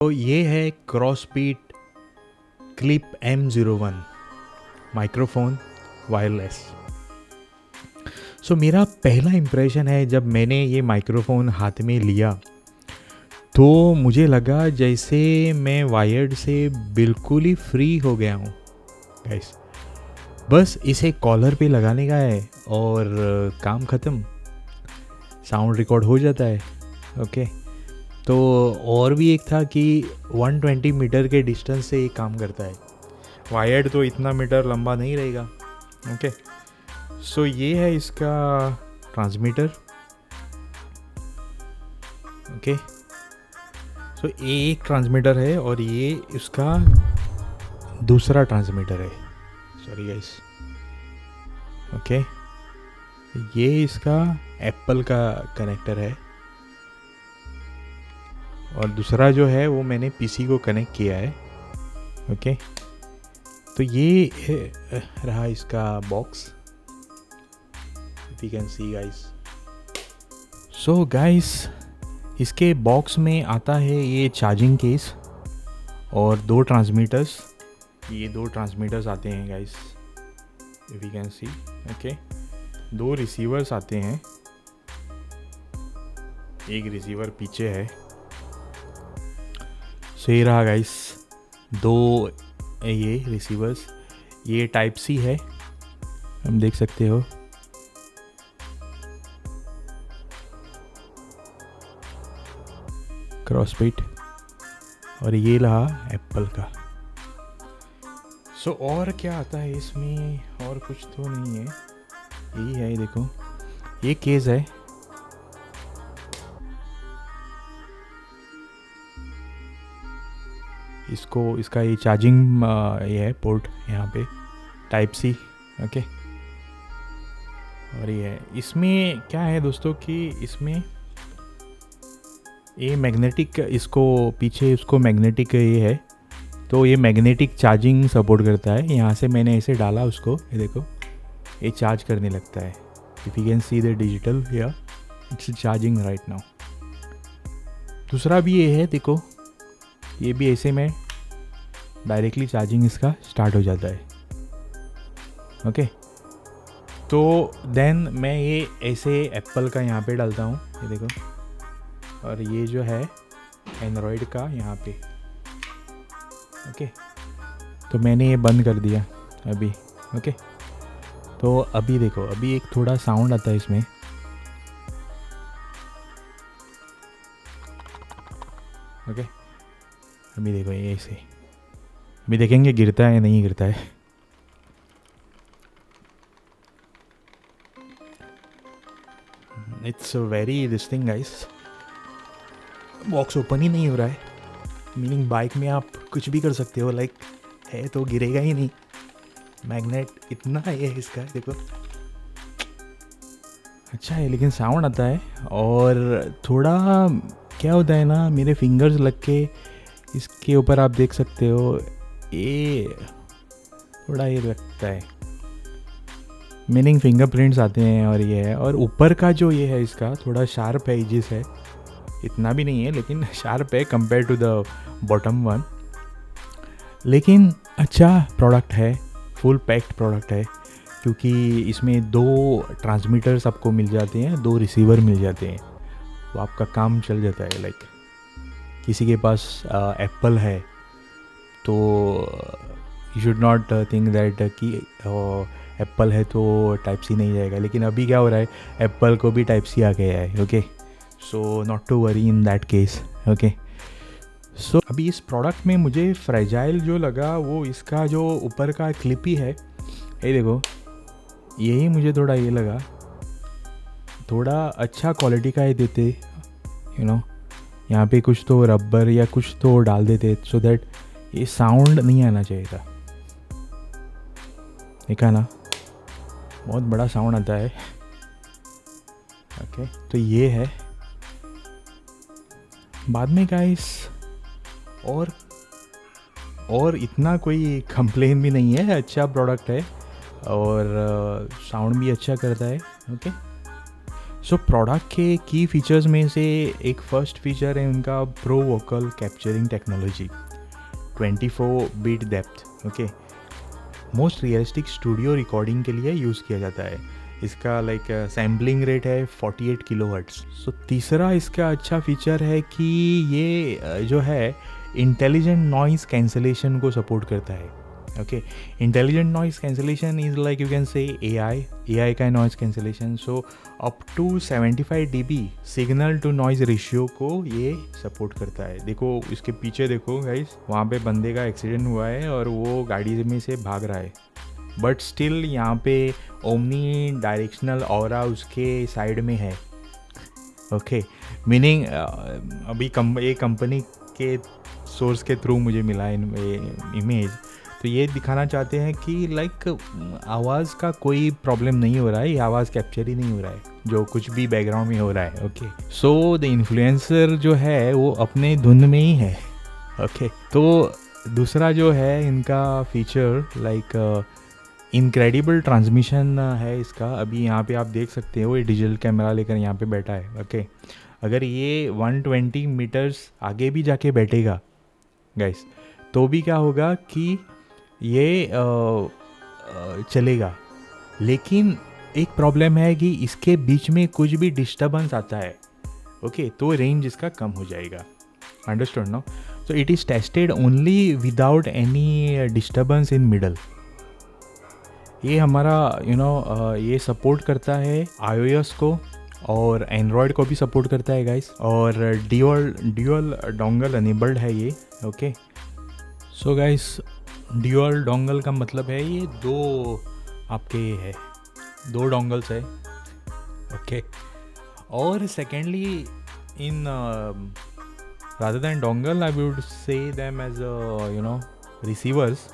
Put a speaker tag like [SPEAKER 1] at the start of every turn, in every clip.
[SPEAKER 1] तो ये है क्रॉसबीट क्लिप M01 माइक्रोफोन वायरलेस। सो मेरा पहला इम्प्रेशन है जब मैंने ये माइक्रोफोन हाथ में लिया तो मुझे लगा जैसे मैं वायर्ड से बिल्कुल ही फ्री हो गया हूँ गाइस। बस इसे कॉलर पे लगाने का है और काम ख़त्म, साउंड रिकॉर्ड हो जाता है। ओके, तो और भी एक था कि 120 मीटर के डिस्टेंस से ये काम करता है। वायर्ड तो इतना मीटर लंबा नहीं रहेगा। ओके, सो ये है इसका ट्रांसमीटर। ओके, सो ये एक ट्रांसमीटर है और ये इसका दूसरा ट्रांसमीटर है। Sorry guys. ओके, ये इसका एप्पल का कनेक्टर है और दूसरा जो है वो मैंने पीसी को कनेक्ट किया है। ओके, तो ये रहा इसका box, if you can see guys. So guys, इसके बॉक्स में आता है ये चार्जिंग केस और दो ट्रांसमीटर्स। ये दो ट्रांसमीटर्स आते हैं guys, if you can see. Okay, दो रिसीवर्स आते हैं, एक रिसीवर पीछे है। सो ये रहा गाइस, दो ये रिसीवर्स। ये टाइप सी है, हम देख सकते हो। क्रॉसबीट, और ये रहा एप्पल का। सो और क्या आता है इसमें? और कुछ तो नहीं है, यही है। देखो, ये केस है। इसका ये चार्जिंग ये है पोर्ट यहाँ पे, टाइप सी। ओके, और ये है। इसमें क्या है दोस्तों कि इसमें ये मैग्नेटिक, इसको पीछे उसको मैग्नेटिक ये है, तो ये मैग्नेटिक चार्जिंग सपोर्ट करता है। यहाँ से मैंने ऐसे डाला उसको, ये देखो ये चार्ज करने लगता है। If you can see the digital here, it's charging right now. दूसरा भी ये है, देखो ये भी ऐसे में डायरेक्टली चार्जिंग इसका स्टार्ट हो जाता है। ओके, तो देन मैं ये ऐसे एप्पल का यहाँ पे डालता हूँ, ये देखो, और ये जो है एंड्रॉयड का यहाँ पे। ओके, तो मैंने ये बंद कर दिया अभी। ओके, तो अभी देखो, अभी एक थोड़ा साउंड आता है इसमें। ओके, अभी देखो ये ऐसे, अभी देखेंगे गिरता है नहीं गिरता है। It's very this thing guys, box open ही नहीं हो रहा है। मीनिंग बाइक में आप कुछ भी कर सकते हो, लाइक है तो गिरेगा ही नहीं। मैग्नेट इतना है इसका, देखो अच्छा है, लेकिन साउंड आता है। और थोड़ा क्या होता है ना, मेरे फिंगर्स लग के इसके ऊपर आप देख सकते हो, ये थोड़ा ये लगता है, मीनिंग फिंगरप्रिंट्स आते हैं। और ये है, और ऊपर का जो ये है इसका थोड़ा शार्प है, एजिस है, इतना भी नहीं है लेकिन शार्प है compare to the bottom one. लेकिन अच्छा प्रोडक्ट है, फुल पैक्ड प्रोडक्ट है, क्योंकि इसमें दो ट्रांसमीटर्स आपको मिल जाते हैं, दो रिसीवर मिल जाते हैं, तो आपका काम चल जाता है। लाइक किसी के पास एप्पल है तो you should not think that कि एप्पल है तो टाइप सी नहीं जाएगा, लेकिन अभी क्या हो रहा है, एप्पल को भी टाइप सी आ गया है। Okay, so not to worry in that case. Okay, so अभी इस प्रोडक्ट में मुझे फ्रेजाइल जो लगा वो इसका जो ऊपर का क्लिप ही है, ये देखो, यही मुझे थोड़ा ये लगा, थोड़ा अच्छा क्वालिटी का ही देते, यू नो, यहाँ पे कुछ तो रबर या कुछ तो डाल देते, सो दैट ये साउंड नहीं आना चाहिए था। देखा ना, बहुत बड़ा साउंड आता है। ओके, तो ये है। बाद में गाइस और इतना कोई कंप्लेन भी नहीं है, अच्छा प्रोडक्ट है और साउंड भी अच्छा करता है। ओके, सो प्रोडक्ट के की फीचर्स में से एक फर्स्ट फीचर है उनका pro vocal capturing technology, 24 bit depth. Okay, most realistic studio recording के लिए यूज़ किया जाता है। इसका लाइक सैम्पलिंग रेट है 48 किलोहर्ट्ज़। सो तीसरा इसका अच्छा फीचर है कि ये जो है इंटेलिजेंट नॉइज़ कैंसलेशन को सपोर्ट करता है। Okay, intelligent noise cancellation is like you can say AI का noise cancellation. So up to 75 dB signal to noise ratio को ये सपोर्ट करता है। देखो इसके पीछे देखो गाइस, वहाँ पे बंदे का एक्सीडेंट हुआ है और वो गाड़ी में से भाग रहा है, बट स्टिल यहाँ पे ओमनी डायरेक्शनल ऑरा उसके साइड में है। ओके, मीनिंग अभी एक कंपनी के सोर्स के थ्रू मुझे मिला इमेज, तो ये दिखाना चाहते हैं कि लाइक आवाज़ का कोई प्रॉब्लम नहीं हो रहा है, ये आवाज़ कैप्चर ही नहीं हो रहा है जो कुछ भी बैकग्राउंड में हो रहा है। ओके, सो द इन्फ्लुएंसर जो है वो अपने धुन में ही है। ओके, तो दूसरा जो है इनका फीचर लाइक इनक्रेडिबल ट्रांसमिशन है इसका। अभी यहाँ पे आप देख सकते हो ये डिजिटल कैमरा लेकर यहाँ पे बैठा है। ओके, अगर ये 120 मीटर्स आगे भी जाके बैठेगा गाइस, तो भी क्या होगा कि ये चलेगा, लेकिन एक प्रॉब्लम है कि इसके बीच में कुछ भी डिस्टर्बेंस आता है, ओके, तो रेंज इसका कम हो जाएगा। Understood no? So it is tested only without any disturbance in middle. ये हमारा ये सपोर्ट करता है iOS को और एंड्रॉयड को भी सपोर्ट करता है गाइस, और ड्यूअल डोंगल अनेबल्ड है ये। Okay, so guys dual dongle का मतलब है ये दो डोंगल्स है। ओके, और secondly in rather than dongle I would say them as receivers.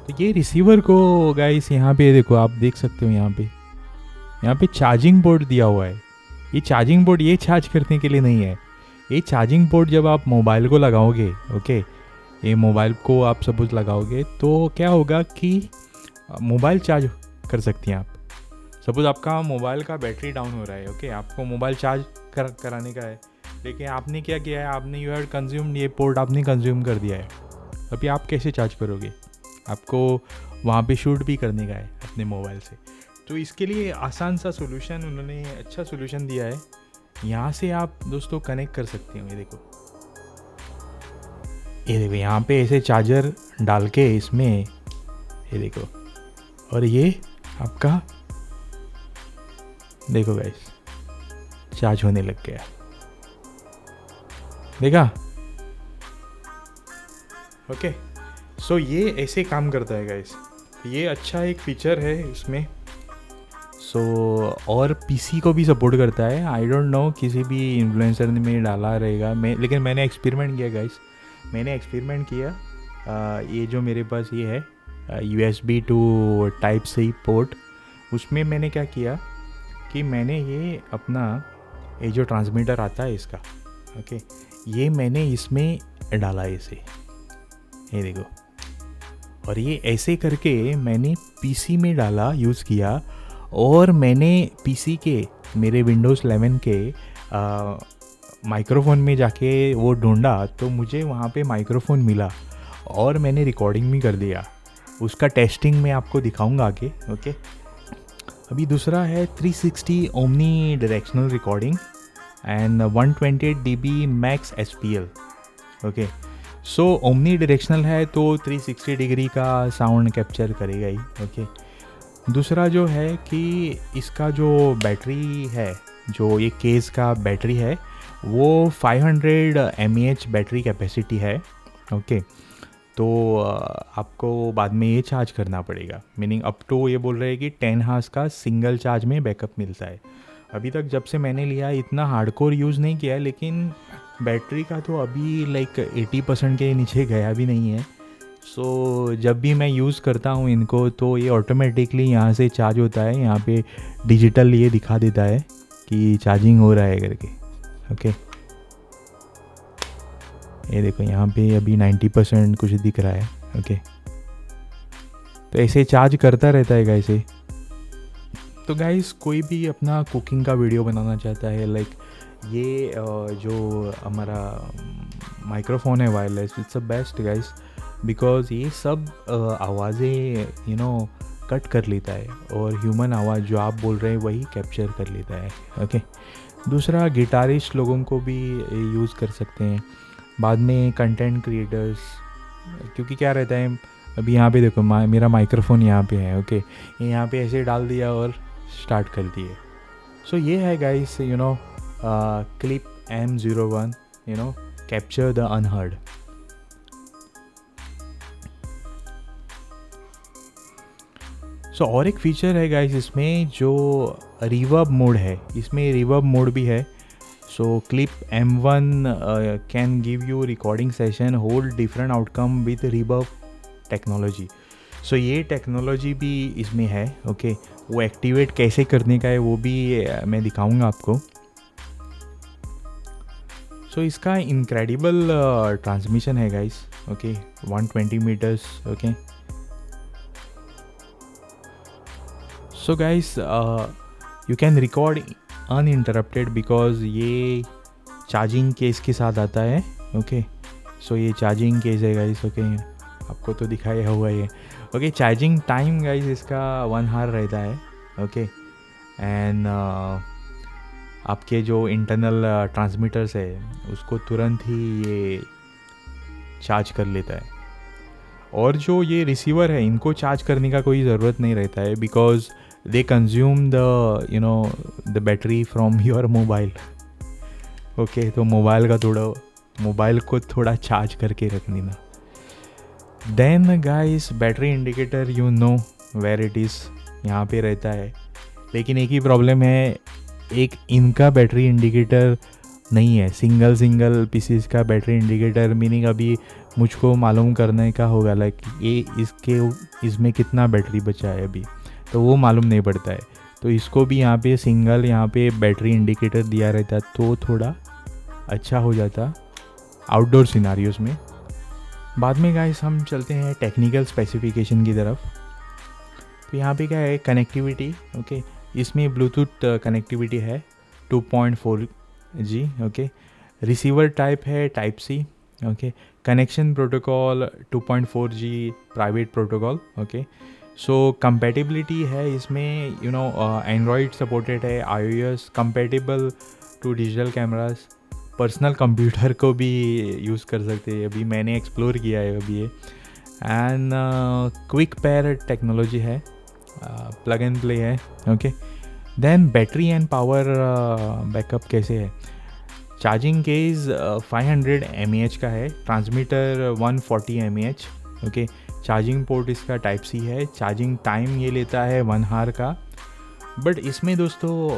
[SPEAKER 1] तो ये रिसीवर को गाइस यहाँ पे देखो, आप देख सकते हो यहाँ पे चार्जिंग पोर्ट दिया हुआ है। ये चार्जिंग पोर्ट ये चार्ज करने के लिए नहीं है, ये चार्जिंग पोर्ट जब आप मोबाइल को लगाओगे, ओके, ये मोबाइल को आप सपोज लगाओगे तो क्या होगा कि मोबाइल चार्ज कर सकती हैं आप। सपोज आपका मोबाइल का बैटरी डाउन हो रहा है, ओके, आपको मोबाइल चार्ज कराने का है, लेकिन आपने क्या किया है, आपने यू हैव कंज्यूम्ड, ये पोर्ट आपने कंज्यूम कर दिया है। अभी आप कैसे चार्ज करोगे? आपको वहाँ पे शूट भी करने का है अपने मोबाइल से। तो इसके लिए आसान सा सोल्यूशन उन्होंने अच्छा सोल्यूशन दिया है। यहाँ से आप दोस्तों कनेक्ट कर सकते हो। ये देखो यहाँ पे ऐसे चार्जर डाल के इसमें, ये देखो, और ये आपका देखो गाइस चार्ज होने लग गया, देखा? ओके, सो ये ऐसे काम करता है गाइस, ये अच्छा एक फीचर है इसमें। सो और पीसी को भी सपोर्ट करता है। आई डोंट नो किसी भी इन्फ्लुएंसर ने में डाला रहेगा, लेकिन मैंने एक्सपेरिमेंट किया गाइस, ये जो मेरे पास ये है USB to type C port, उसमें मैंने क्या किया कि मैंने ये अपना ये जो ट्रांसमीटर आता है इसका, ओके, ये मैंने इसमें डाला इसे, ये देखो, और ये ऐसे करके मैंने पीसी में डाला, यूज़ किया, और मैंने पीसी के मेरे विंडोज़ 11 के माइक्रोफोन में जाके वो ढूंढा तो मुझे वहाँ पे माइक्रोफोन मिला और मैंने रिकॉर्डिंग भी कर दिया। उसका टेस्टिंग मैं आपको दिखाऊंगा आगे। ओके, अभी दूसरा है 360 omni directional recording and 128 dB max SPL। Okay, so omni directional है तो 360 डिग्री का साउंड कैप्चर करेगा ही। ओके, दूसरा जो है कि इसका जो बैटरी है, जो ये केस का बैटरी है, वो 500 mAh बैटरी कैपेसिटी है। ओके, तो आपको बाद में ये चार्ज करना पड़ेगा, मीनिंग अप टू ये बोल रहे हैं कि 10 हार्स का सिंगल चार्ज में बैकअप मिलता है। अभी तक जब से मैंने लिया इतना हार्डकोर यूज़ नहीं किया है, लेकिन बैटरी का तो अभी लाइक 80% के नीचे गया भी नहीं है। सो जब भी मैं यूज़ करता हूँ इनको तो ये ऑटोमेटिकली यहाँ से चार्ज होता है, यहाँ पे डिजिटल ये दिखा देता है कि चार्जिंग हो रहा है करके। ओके, ये देखो यहाँ पे अभी 90% कुछ दिख रहा है। ओके, तो ऐसे चार्ज करता रहता है ऐसे। तो गाइस कोई भी अपना कुकिंग का वीडियो बनाना चाहता है, लाइक ये जो हमारा माइक्रोफोन है wireless, it's a best guys, because ये सब आवाज़ें कट कर लेता है और ह्यूमन आवाज़ जो आप बोल रहे हैं वही कैप्चर कर लेता है। ओके, दूसरा गिटारिस्ट लोगों को भी यूज़ कर सकते हैं, बाद में कंटेंट क्रिएटर्स, क्योंकि क्या रहता है, अभी यहाँ पे देखो मेरा माइक्रोफोन यहाँ पे है। ओके, यहाँ पे ऐसे डाल दिया और स्टार्ट कर दिए। सो ये है guys clip M01 capture the unheard. So और एक फीचर है गाइस इसमें जो रिवर्ब मोड है, इसमें रिवर्ब मोड भी है। So clip M1 can give you recording session hold different outcome with reverb technology. So ये टेक्नोलॉजी भी इसमें है। ओके, वो एक्टिवेट कैसे करने का है वो भी मैं दिखाऊंगा आपको। सो इसका इनक्रेडिबल ट्रांसमिशन है guys. Okay, 120 metres. Okay, so guys you can record uninterrupted because ये चार्जिंग केस के साथ आता है। ओके, सो ये चार्जिंग केस है गाइस। ओके, आपको तो दिखाया हुआ है। ओके, चार्जिंग टाइम गाइस इसका 1 आवर रहता है। ओके, एंड आपके जो इंटरनल ट्रांसमीटर्स है उसको तुरंत ही ये चार्ज कर लेता है। और जो ये रिसीवर है इनको चार्ज करने का कोई ज़रूरत नहीं रहता है, because they consume the battery from your mobile. Okay, तो मोबाइल को थोड़ा चार्ज करके रख देना। Then guys battery indicator where it is, यहाँ पे रहता है। लेकिन एक ही प्रॉब्लम है, एक इनका बैटरी इंडिकेटर नहीं है, सिंगल पीसीस का बैटरी इंडिकेटर, मीनिंग अभी मुझको मालूम करने का होगा लाइक ये इसमें कितना बैटरी बचा है अभी, तो वो मालूम नहीं पड़ता है। तो इसको भी यहाँ पे सिंगल यहाँ पे बैटरी इंडिकेटर दिया रहता तो थोड़ा अच्छा हो जाता आउटडोर सिनारियोज में। बाद में गाइस हम चलते हैं टेक्निकल स्पेसिफिकेशन की तरफ। तो यहाँ पे क्या है, कनेक्टिविटी। ओके, इसमें ब्लूटूथ कनेक्टिविटी है 2.4G। ओके, रिसीवर टाइप है type C। Okay, connection protocol 2.4G private protocol. Okay, so compatibility है इसमें एंड्रॉयड सपोर्टेड है, iOS compatible to digital cameras, personal computer को भी यूज़ कर सकते हैं, अभी मैंने एक्सप्लोर किया है अभी ये। एंड क्विक पेयर टेक्नोलॉजी है, प्लग एंड प्ले है। Okay, then battery and power backup कैसे है, चार्जिंग केस 500 mAh का है, transmitter 140 mAh। Okay, charging port इसका टाइप C है, चार्जिंग टाइम ये लेता है 1 आवर का। बट इसमें दोस्तों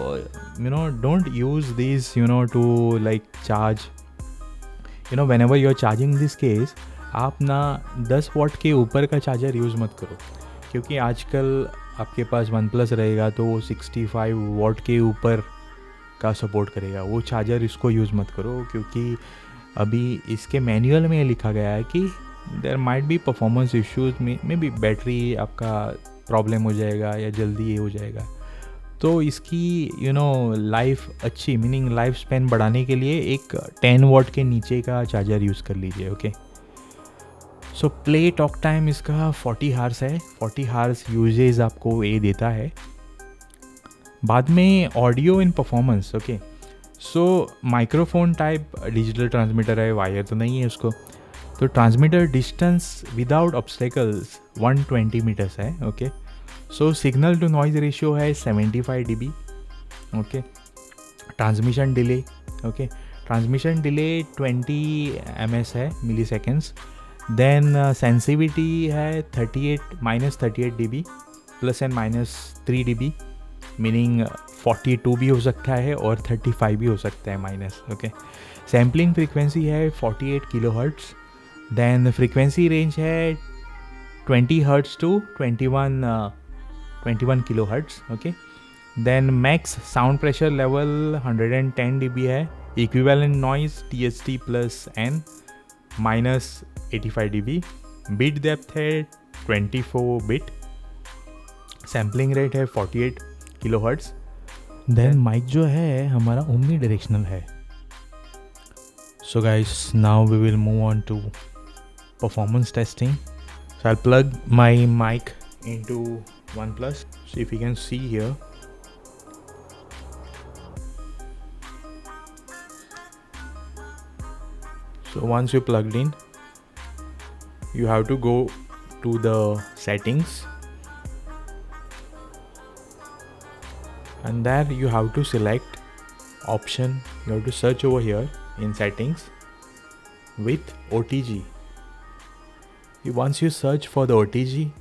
[SPEAKER 1] don't use this to like charge whenever you are charging this case, आप ना 10 वाट के ऊपर का चार्जर यूज़ मत करो, क्योंकि आजकल आपके पास OnePlus रहेगा तो वो 65 वाट के ऊपर का सपोर्ट करेगा, वो चार्जर इसको यूज़ मत करो, क्योंकि अभी इसके मैनुअल में लिखा गया है कि there might be performance issues में भी बैटरी आपका प्रॉब्लम हो जाएगा या जल्दी ये हो जाएगा। तो इसकी लाइफ अच्छी, मीनिंग लाइफ स्पैन बढ़ाने के लिए एक 10 वाट के नीचे का चार्जर यूज़ कर लीजिए। Okay, so play talk time इसका 40 हार्स है, 40 हार्स यूजेज आपको ये देता है। बाद में audio in performance. Okay, so microphone type digital transmitter है, वायर तो नहीं है उसको, तो transmitter distance without obstacles 120 metres है। Okay, so signal to noise ratio है 75 dB। Okay, transmission delay. Okay, transmission delay 20 ms है, मिली सेकेंड्स। देन सेंसिविटी है 38 dB plus and minus 3 dB, meaning 42 भी हो सकता है और 35 भी हो सकता है माइनस। ओके, सैम्पलिंग फ्रीक्वेंसी है 48 kHz। देन फ्रीक्वेंसी रेंज है 20 Hz to 21 kHz। Okay, then max sound pressure level 110 dB है, equivalent noise TST plus N minus 85 dB, bit depth है 24 बिट, सैम्पलिंग रेट है 48 किलोहर्ट्ज़। देन माइक जो है हमारा omni directional है. So guys, now we will move on to performance testing. So I'll plug my mic into OnePlus. So if you can see here, so once you plugged in, you have to go to the settings, and there you have to select option. You have to search over here in settings with OTG. Once you search for the OTG,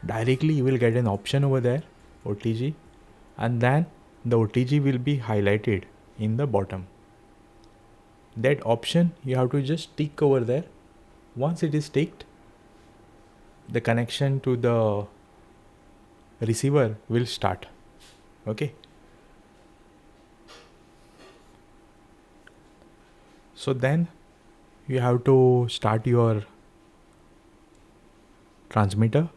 [SPEAKER 1] directly you will get an option over there, OTG, and then the OTG will be highlighted in the bottom. That option you have to just tick over there. Once it is ticked, the connection to the receiver will start. Okay. So then you have to start your transmitter.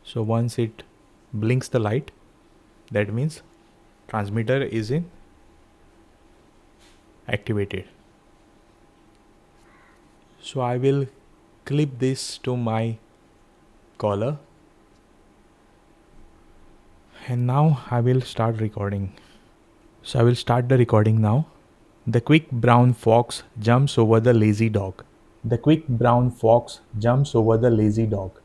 [SPEAKER 1] So once it blinks the light, that means transmitter is in activated. So I will clip this to my collar, and now I will start recording. So I will start the recording now. The quick brown fox jumps over the lazy dog. The quick brown fox jumps over the lazy dog.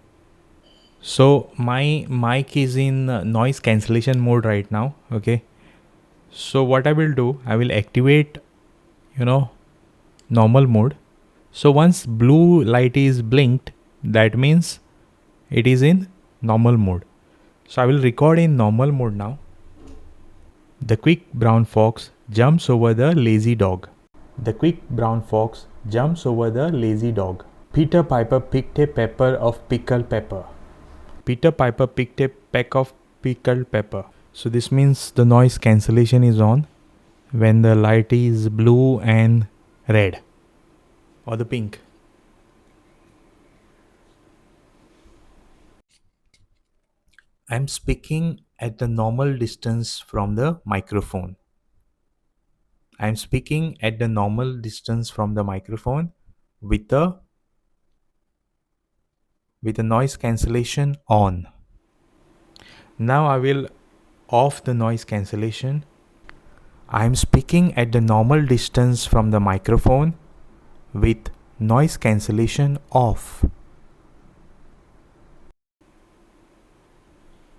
[SPEAKER 1] So my mic is in noise cancellation mode right now. Okay. So what I will do, I will activate, normal mode. So once blue light is blinked, that means it is in normal mode. So I will record in normal mode now. The quick brown fox jumps over the lazy dog. The quick brown fox jumps over the lazy dog. Peter Piper picked a pepper of pickled pepper. Peter Piper picked a peck of pickled pepper. So this means the noise cancellation is on when the light is blue and red or the pink. I'm speaking at the normal distance from the microphone. I'm speaking at the normal distance from the microphone with the noise cancellation on. Now I will off the noise cancellation. I am speaking at the normal distance from the microphone with noise cancellation off.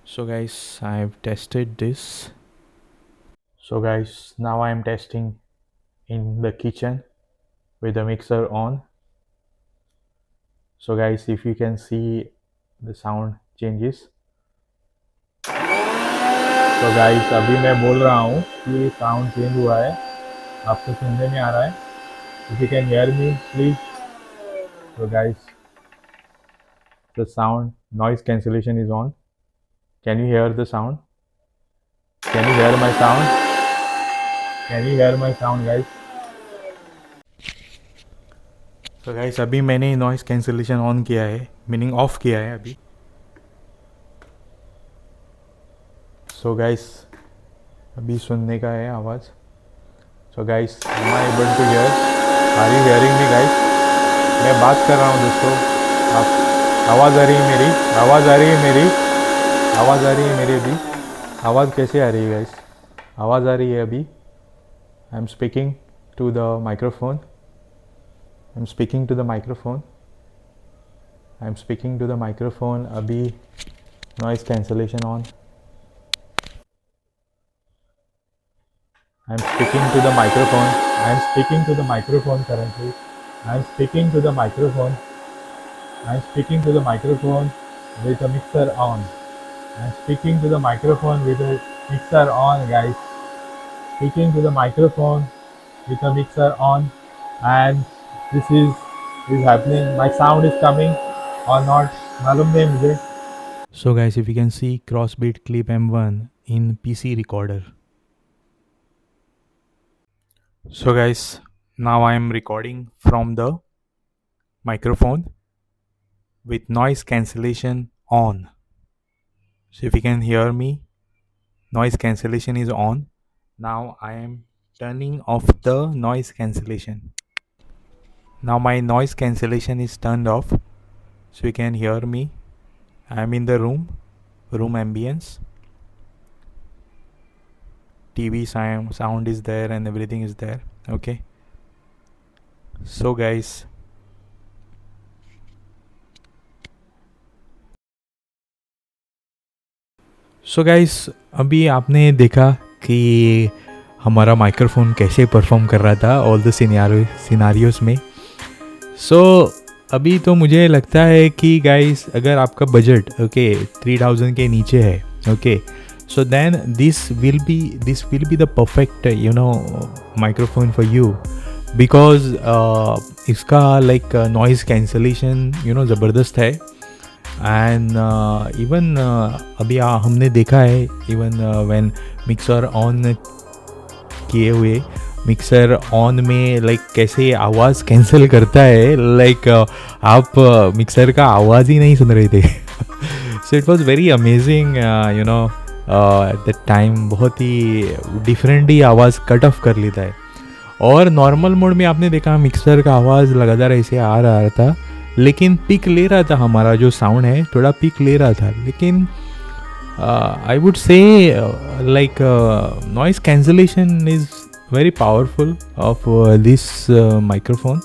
[SPEAKER 1] So guys, I have tested this. So guys, now I am testing in the kitchen with the mixer on. So guys, if you can see the sound changes. तो guys अभी मैं बोल रहा हूँ कि sound change हुआ है, आपको सुनने में आ रहा है? If you can hear me, please. So guys, the sound noise cancellation is on. Can you hear the sound? Can you hear my sound? Can you hear my sound, guys? So guys, अभी मैंने noise cancellation on किया है, meaning off किया है अभी. So guys, अभी सुनने का है आवाज़. So guys, am I able to hear? Are you hearing me, guys? मैं बात कर रहा हूँ दोस्तों. आप आवाज़ आ रही है मेरी? आवाज़ आ रही है मेरी? आवाज़ आ रही है मेरी अभी? आवाज़ कैसे आ रही है guys? आवाज़ आ रही है अभी? I am speaking to the microphone. I am speaking to the microphone. I am speaking to the microphone. अभी noise cancellation on. I am speaking to the microphone. I am speaking to the microphone currently. I am speaking to the microphone. I am speaking to the microphone with a mixer on. I am speaking to the microphone with a mixer on, guys. Speaking to the microphone with a mixer on, and this is happening. My sound is coming or not? मालूम नहीं मुझे. So guys, if you can see Crossbeat Clip M1 in PC recorder. So guys, now I am recording from the microphone with noise cancellation on. So if you can hear me, noise cancellation is on. Now I am turning off the noise cancellation. Now my noise cancellation is turned off, so you can hear me. I am in the room ambience. TV sound is there and everything is there. Okay. So guys, अभी आपने देखा कि हमारा microphone कैसे perform कर रहा था all the scenarios में. अभी तो मुझे लगता है कि गाइस अगर आपका बजट 3000 के नीचे है, so then this will be the perfect microphone for you, because इसका like noise cancellation ज़बरदस्त है. एंड इवन अभी हमने देखा है इवन व्हेन मिक्सर ऑन किए हुए, मिक्सर ऑन में लाइक कैसे आवाज़ कैंसिल करता है, लाइक आप मिक्सर का आवाज़ ही नहीं सुन रहे थे. So it was very amazing at that time. बहुत ही डिफरेंटली आवाज़ कट ऑफ कर लेता है. और नॉर्मल मोड में आपने देखा मिक्सर का आवाज़ लगातार ऐसे आ रहा था, लेकिन पिक ले रहा था. हमारा जो साउंड है थोड़ा पिक ले रहा था, लेकिन आई वुड से like noise cancellation is very powerful of this microphone.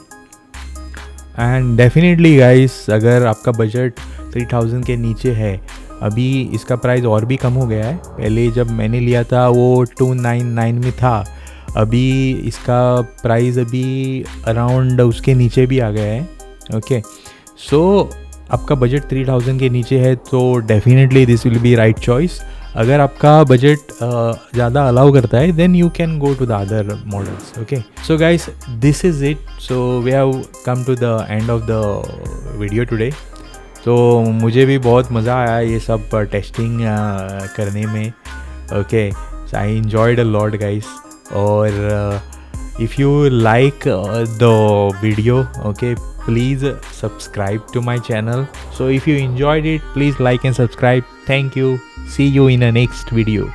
[SPEAKER 1] And definitely guys अगर आपका बजट 3000 के नीचे है, अभी इसका प्राइस और भी कम हो गया है. पहले जब मैंने लिया था वो 299 में था, अभी इसका प्राइस अभी अराउंड उसके नीचे भी आ गया है. सो आपका बजट 3000 के नीचे है तो definitely this will be right choice. अगर आपका बजट ज़्यादा अलाउ करता है then you can go to the other models. So guys this is it. So we have come to the end of the video today. तो मुझे भी बहुत मज़ा आया ये सब टेस्टिंग करने में. So I enjoyed a lot guys. और if you like the video, please subscribe to my channel. So if you enjoyed it, please like and subscribe. Thank you. See you in the next video.